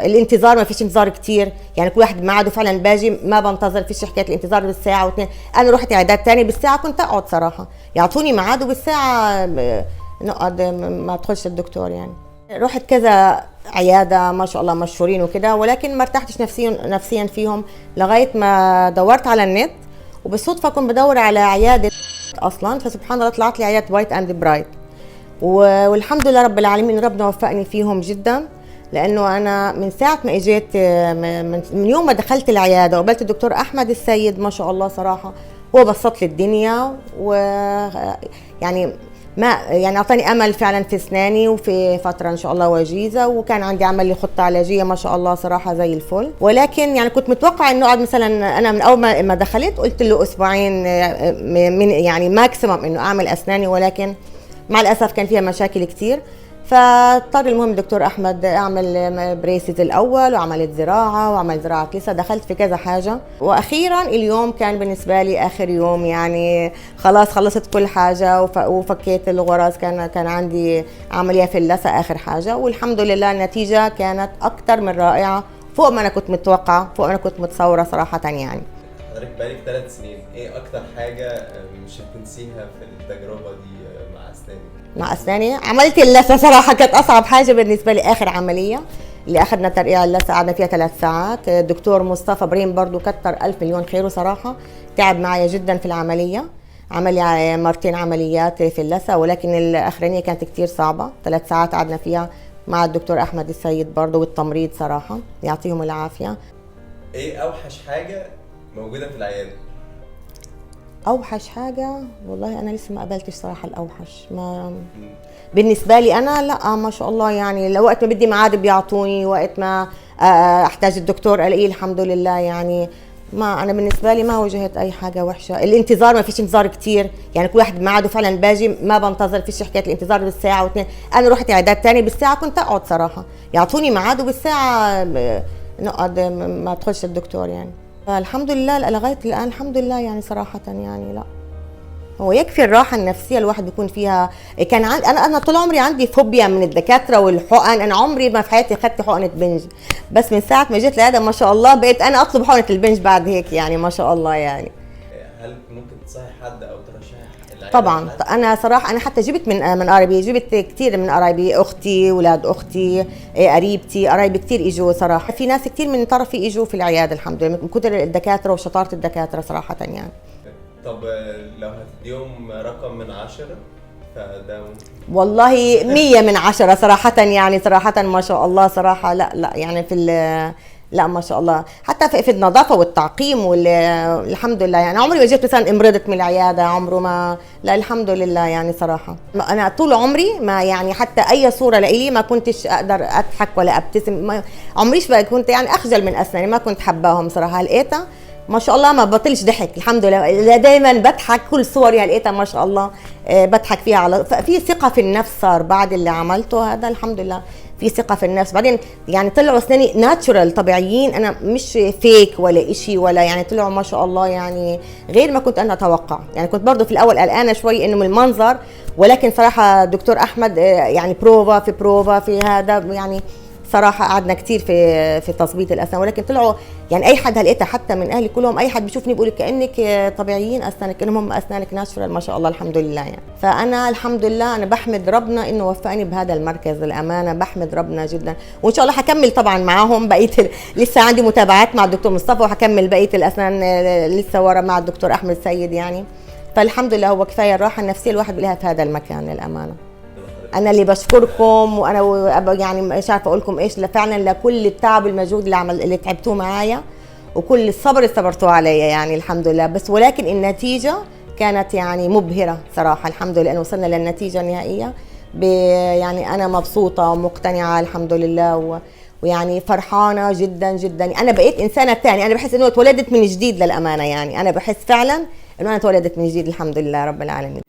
الانتظار ما فيش انتظار كتير، يعني كل واحد بميعاده فعلا باجي، ما بنتظر، فيش حكايه الانتظار بالساعه واثنين. انا رحت عيادات ثانيه بالساعه كنت اقعد صراحه، يعطوني ميعاد وبالساعه نقعد ما ادخلش الدكتور يعني. رحت كذا عياده ما شاء الله مشهورين وكده، ولكن ما ارتحتش نفسيا فيهم لغايه ما دورت على النت، وبالصدفه كنت بدور على عياده اصلا، فسبحان الله طلعت لي عياده وايت اند برايت، والحمد لله رب العالمين ربنا وفقني فيهم جدا. لانه انا من ساعه ما اجيت من يوم ما دخلت العياده وقابلت الدكتور احمد السيد ما شاء الله صراحه، هو بسط لي الدنيا، و يعني ما يعني اعطاني امل فعلا في اسناني، وفي فتره ان شاء الله وجيزه، وكان عندي عمل لي خطه علاجيه ما شاء الله صراحه زي الفل. ولكن يعني كنت متوقعه انه اقعد مثلا، انا من اول ما دخلت قلت له اسبوعين من يعني ماكسيمم انه اعمل اسناني، ولكن مع الاسف كان فيها مشاكل كثير، فاضطر المهم الدكتور احمد اعمل بريسز الاول، وعملت زراعه، وعمل زراعه لسه، دخلت في كذا حاجه، واخيرا اليوم كان بالنسبه لي اخر يوم، يعني خلاص خلصت كل حاجه وفكيت الغرز، كان عندي عمليه في اللثه اخر حاجه، والحمد لله النتيجه كانت اكثر من رائعه، فوق ما انا كنت متوقعه، فوق ما انا كنت متصوره صراحه يعني. حضرتك بقالك 3 سنين، ايه اكتر حاجه مش هتنسيها في التجربه دي مع اسنانك؟ مع اسناني عملت اللثه صراحه، كانت اصعب حاجه بالنسبه لي اخر عمليه اللي اخذنا ترقيع اللثه، قعدنا فيها 3 ساعات. الدكتور مصطفى ابراهيم برضو كتر الف مليون خيره صراحه، تعب معي جدا في العمليه، عمل لي مرتين عمليات في اللثه، ولكن الاخرانيه كانت كثير صعبه، 3 ساعات قعدنا فيها مع الدكتور احمد السيد برضو، والتمريض صراحه يعطيهم العافيه. ايه اوحش حاجه موجوده في العياده؟ اوحش حاجه والله انا لسه ما قابلتش صراحه الاوحش، ما بالنسبه لي انا لا ما شاء الله، يعني وقت ما بدي ميعاد بيعطوني، وقت ما احتاج الدكتور الاقيه الحمد لله، يعني ما انا بالنسبه لي ما واجهت اي حاجه وحشه. الانتظار ما فيش انتظار كتير، يعني كل واحد بميعاده فعلا باجي، ما بنتظر، فيش حكايه الانتظار بالساعه واثنين. انا رحت عيادات ثانيه بالساعه كنت اقعد صراحه، يعطوني ميعاد وبالساعه نقعد ما ادخلش الدكتور يعني. فالحمد لله لغايه الان الحمد لله يعني صراحه، يعني لا هو يكفي الراحه النفسيه الواحد بيكون فيها. كان انا طول عمري عندي فوبيا من الدكاتره والحقن، انا عمري ما في حياتي اخذت حقنه بنج، بس من ساعه ما جيت العياده ما شاء الله بقيت انا اطلب حقنه البنج بعد هيك، يعني ما شاء الله يعني. هل ممكن تصحي حد او ترشحي العيادة؟ طبعا انا صراحه انا حتى جبت من قرايبي، جبت كثير من قرايبي، اختي، اولاد اختي، قريبتي، قرايبي كثير اجوا صراحه، في ناس كثير من طرفي اجوا في العياده الحمد لله من كثر الدكاتره وشطاره الدكاتره صراحه يعني. طب لو هتديهم رقم من 10 فده والله 100 من 10 صراحة، يعني صراحة ما شاء الله صراحة، لا يعني لا ما شاء الله، حتى في النظافة والتعقيم والحمد لله، يعني عمري ما جيت مثلا امرضت من العيادة، عمره ما، لا الحمد لله يعني صراحة. أنا طول عمري ما يعني حتى أي صورة لإلي ما كنتش أقدر أضحك ولا أبتسم، ما عمريش بقى كنت يعني أخجل من أسناني، ما كنت حباهم صراحة. لقيتها ما شاء الله ما بطلش ضحك الحمد لله، دايما بضحك، كل صوري لقيتها ما شاء الله بضحك فيها، على في ثقه في النفس صار بعد اللي عملته هذا الحمد لله، في ثقه في النفس. بعدين يعني طلعوا اسناني ناتشورال طبيعيين، انا مش فيك ولا إشي ولا، يعني طلعوا ما شاء الله يعني غير ما كنت انا اتوقع. يعني كنت برضو في الاول قلقانه شوي انه من المنظر، ولكن صراحه دكتور احمد يعني بروفا في هذا، يعني صراحة قعدنا كتير في تظبيط الأسنان، ولكن طلعوا يعني أي حد هلقيتها حتى من أهلي كلهم، أي حد بيشوفني بيقول كأنك طبيعيين أسنانك، كأنهم هم أسنانك ناتشورال ما شاء الله الحمد لله يعني. فأنا الحمد لله أنا بحمد ربنا إنه وفقني بهذا المركز، الأمانة بحمد ربنا جدا، وإن شاء الله حكمل طبعا معاهم بقية لسه عندي متابعات مع الدكتور مصطفى، وحكمل بقية الأسنان لسه ورا مع الدكتور أحمد سيد يعني. فالحمد لله هو كفاية الراحة النفسية الواحد بيلاقيها في هذا المكان الأمانة. انا اللي بشكركم، وانا يعني مش عارفه اقول لكم ايش، فعلا لكل التعب والمجهود اللي تعبتوه معايا، وكل الصبر اللي صبرتوه عليا يعني الحمد لله. بس ولكن النتيجه كانت يعني مبهره صراحه، الحمد لله ان وصلنا للنتيجه النهائيه، يعني انا مبسوطه ومقتنعه الحمد لله، ويعني فرحانه جدا جدا. انا بقيت انسانه ثانيه، انا بحس انه اتولدت من جديد للامانه، يعني انا بحس فعلا انه انا اتولدت من جديد الحمد لله رب العالمين.